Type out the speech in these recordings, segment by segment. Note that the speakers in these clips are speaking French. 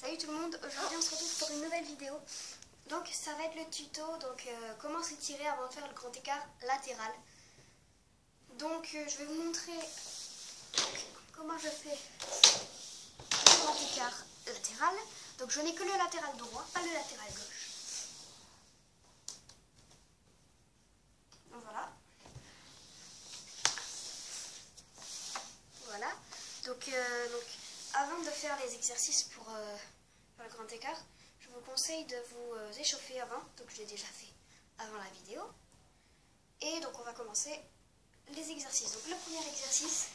Salut tout le monde, aujourd'hui on se retrouve pour une nouvelle vidéo. Donc ça va être le tuto, comment s'étirer avant de faire le grand écart latéral. Donc je vais vous montrer comment je fais le grand écart latéral. Donc je n'ai que le latéral droit, pas le latéral gauche. Donc voilà. Donc avant de faire les exercices pour faire le grand écart, je vous conseille de vous échauffer avant. Donc je l'ai déjà fait avant la vidéo. Et donc on va commencer les exercices. Donc le premier exercice,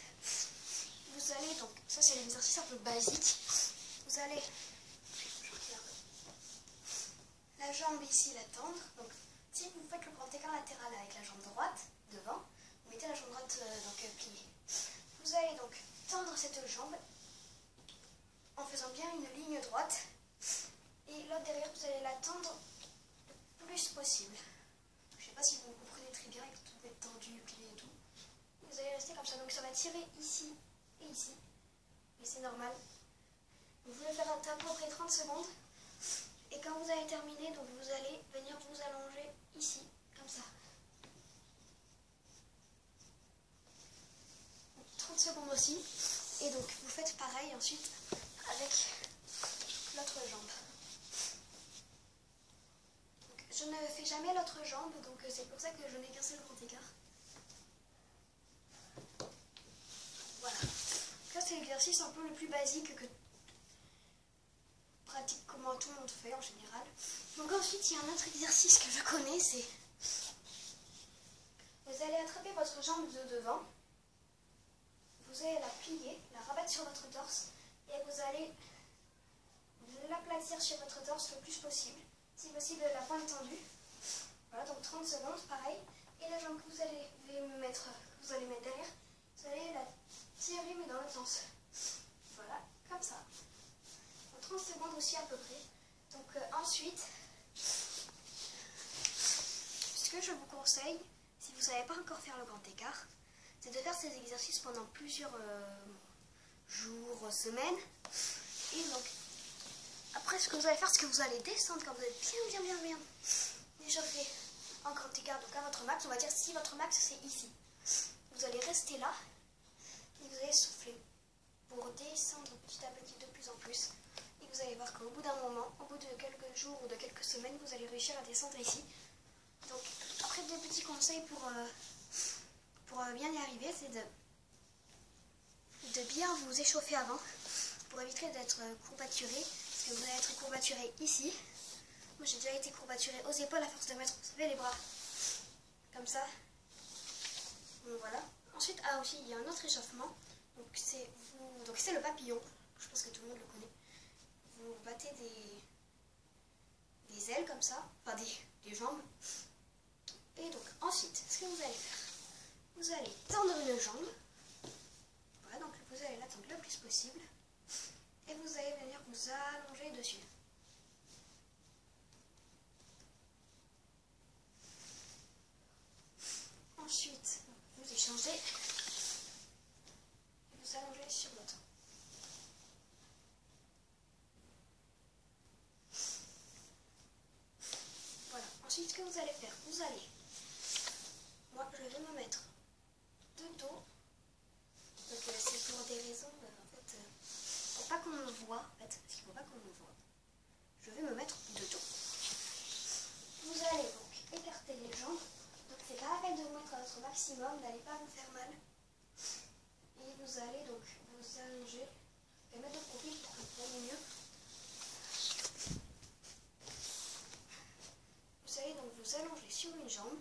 vous allez, donc ça c'est l'exercice un peu basique. Vous allez la jambe ici, la tendre. Donc si vous faites le grand écart latéral avec la jambe droite devant, vous mettez la jambe droite pliée. Vous allez donc tendre cette jambe en faisant bien une ligne droite. Et l'autre derrière, vous allez la tendre le plus possible. Je ne sais pas si vous comprenez très bien, avec tout être tendu, plié et tout. Vous allez rester comme ça. Donc ça va tirer ici et ici. Mais c'est normal. Vous pouvez faire à peu près 30 secondes. Et quand vous avez terminé, donc vous allez venir vous allonger ici, comme ça. 30 secondes aussi. Et donc vous faites pareil ensuite avec l'autre jambe. Donc, je ne fais jamais l'autre jambe, donc c'est pour ça que je n'ai qu'un seul grand écart. Voilà. Ça c'est l'exercice un peu le plus basique que pratique comment tout le monde fait en général. Donc ensuite il y a un autre exercice que je connais, c'est vous allez attraper votre jambe de devant, vous allez la plier, la rabattre sur votre torse et vous allez l'aplatir sur votre torse le plus possible. Si possible la pointe tendue. Voilà, donc 30 secondes, pareil. Et la jambe que vous allez mettre derrière, vous allez la tirer mais dans l'autre sens. Voilà, comme ça. 30 secondes aussi à peu près. Donc ensuite, ce que je vous conseille, si vous ne savez pas encore faire le grand écart, c'est de faire ces exercices pendant plusieurs jours, semaines. Et donc, après ce que vous allez faire, c'est que vous allez descendre quand vous êtes bien échauffé en grand écart, donc à votre max. On va dire si votre max c'est ici. Vous allez rester là et vous allez souffler pour descendre petit à petit de plus en plus. Et vous allez voir qu'au bout d'un moment, au bout de quelques jours ou de quelques semaines, vous allez réussir à descendre ici. Donc après des petits conseils pour bien y arriver, c'est de bien vous échauffer avant pour éviter d'être courbaturé, parce que vous allez être courbaturé ici. Moi j'ai déjà été courbaturé aux épaules à force de mettre, vous savez, les bras comme ça. Donc voilà. Ensuite, aussi il y a un autre échauffement. Donc c'est le papillon. Je pense que tout le monde le connaît. Vous battez des ailes comme ça, enfin des jambes. Et donc ensuite, ce que vous allez faire, vous allez tendre une jambe. Voilà, donc vous allez la tendre le plus possible. Et vous allez venir vous allonger dessus. Ensuite, vous échangez et vous allongez sur l'autre. Voilà. Ensuite, ce que vous allez faire, moi je vais me mettre de dos. Donc c'est pour des raisons, pour pas qu'on me voit, parce qu'il ne faut pas qu'on me voit. Je vais me mettre de dos. Vous allez donc écarter les jambes. Donc c'est pas la peine de vous mettre à votre maximum, vous n'allez pas vous faire mal. Et vous allez donc vous allonger et mettre de profil pour que vous voyez mieux. Vous allez donc vous allonger sur une jambe.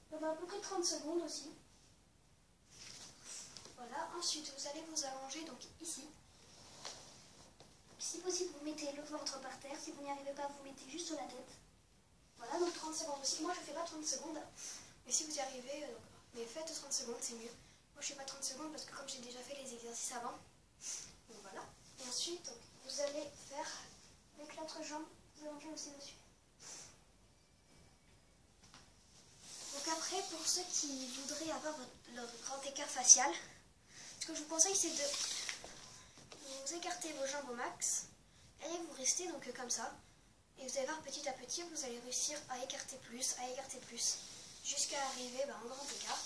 Pendant à peu près 30 secondes aussi. Voilà, ensuite vous allez vous allonger donc ici. Si possible, vous mettez le ventre par terre. Si vous n'y arrivez pas, vous mettez juste la tête. Voilà, donc 30 secondes aussi. Moi, je ne fais pas 30 secondes. Mais si vous y arrivez, mais faites 30 secondes, c'est mieux. Moi, je ne fais pas 30 secondes parce que comme j'ai déjà fait les exercices avant. Donc voilà. Et ensuite, donc, vous allez faire avec l'autre jambe, vous allongez aussi dessus. Donc après, pour ceux qui voudraient avoir leur grand écart facial, ce que je vous conseille, c'est de vous écartez vos jambes au max et vous restez donc comme ça. Et vous allez voir petit à petit, vous allez réussir à écarter plus, jusqu'à arriver en grand écart.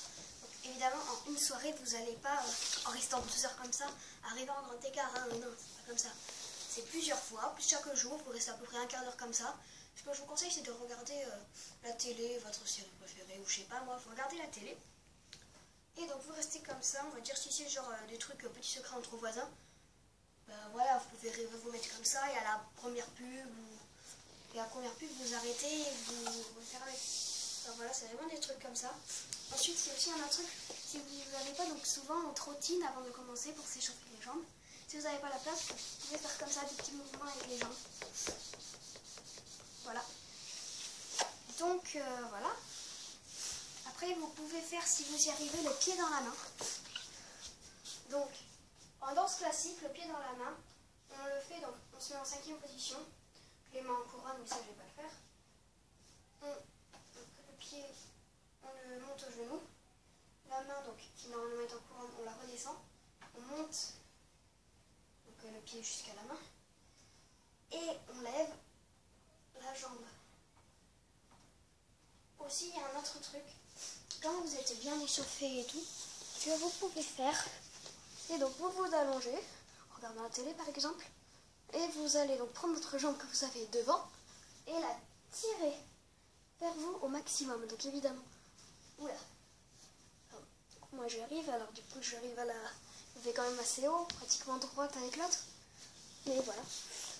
Donc, évidemment, en une soirée, vous n'allez pas, en restant 2 heures comme ça, arriver en grand écart. Hein, non, c'est pas comme ça. C'est plusieurs fois, chaque jour, vous restez à peu près un quart d'heure comme ça. Ce que je vous conseille, c'est de regarder la télé, votre série préférée, ou je sais pas moi, vous regardez la télé. Et donc vous restez comme ça, on va dire si c'est genre des trucs petits secrets entre voisins. Voilà, vous pouvez vous mettre comme ça et à la première pub, vous arrêtez et vous fermez. Enfin, voilà, c'est vraiment des trucs comme ça. Ensuite, c'est aussi un autre truc, si vous n'avez pas, donc souvent on trottine avant de commencer pour s'échauffer les jambes. Si vous n'avez pas la place, vous pouvez faire comme ça des petits mouvements avec les jambes. Voilà. Donc voilà. Après, vous pouvez faire, si vous y arrivez, le pied dans la main. Donc, en danse classique, le pied dans la main, on le fait, donc on se met en 5e position. Les mains en couronne, mais ça, je ne vais pas le faire. Le pied, on le monte au genou. La main, donc, qui normalement est en couronne, on la redescend. On monte donc, le pied jusqu'à la main. Et on lève la jambe. Aussi, il y a un autre truc. Quand vous êtes bien échauffé et tout, ce que vous pouvez faire, c'est donc vous vous allongez, en regardant la télé par exemple, et vous allez donc prendre votre jambe que vous avez devant et la tirer vers vous au maximum. Donc évidemment, oula, moi j'y arrive, alors du coup j'arrive à la lever quand même assez haut, pratiquement droite avec l'autre. Mais voilà.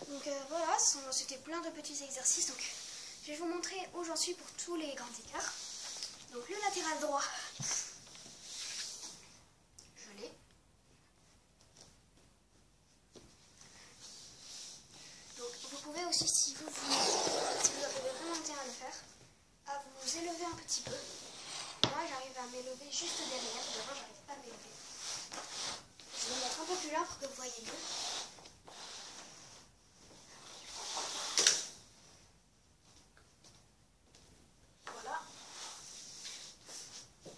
Donc voilà, c'était plein de petits exercices. Donc je vais vous montrer où j'en suis pour tous les grands écarts. Donc le latéral droit, je l'ai. Donc vous pouvez aussi, si vous avez vraiment intérêt à le faire, à vous élever un petit peu. Moi j'arrive à m'élever juste derrière, devant j'arrive pas à m'élever. Je vais me mettre un peu plus loin pour que vous voyez mieux. Voilà.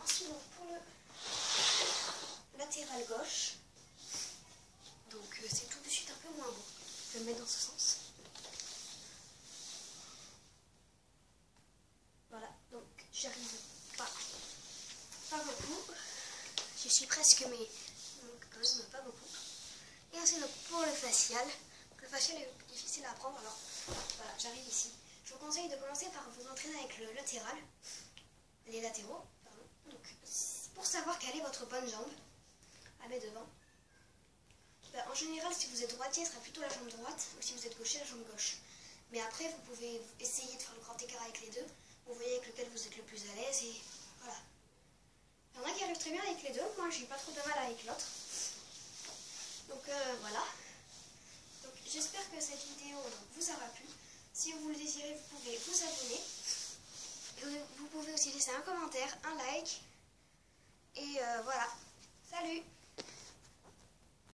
Ensuite donc, pour le latéral gauche, donc c'est tout de suite un peu moins beau. Je vais le mettre dans ce sens. Voilà, donc j'arrive pas beaucoup. Je suis presque, mais quand même pas beaucoup. Et ensuite donc pour le facial est difficile à apprendre, alors voilà, j'arrive ici. Je vous conseille de commencer par vous entraîner avec le latéral, les latéraux, pardon. Donc pour savoir quelle est votre bonne jambe à mettre devant. En général, si vous êtes droitier, ce sera plutôt la jambe droite, ou si vous êtes gaucher, la jambe gauche. Mais après, vous pouvez essayer de faire le grand écart avec les deux. Vous voyez avec lequel vous êtes le plus à l'aise et voilà. Il y en a qui arrivent très bien avec les deux, moi j'ai pas trop de mal avec l'autre. Donc voilà. Donc j'espère que cette vidéo vous aura plu. Si vous le désirez, vous pouvez vous abonner. Et vous pouvez aussi laisser un commentaire, un like. Et voilà. Salut!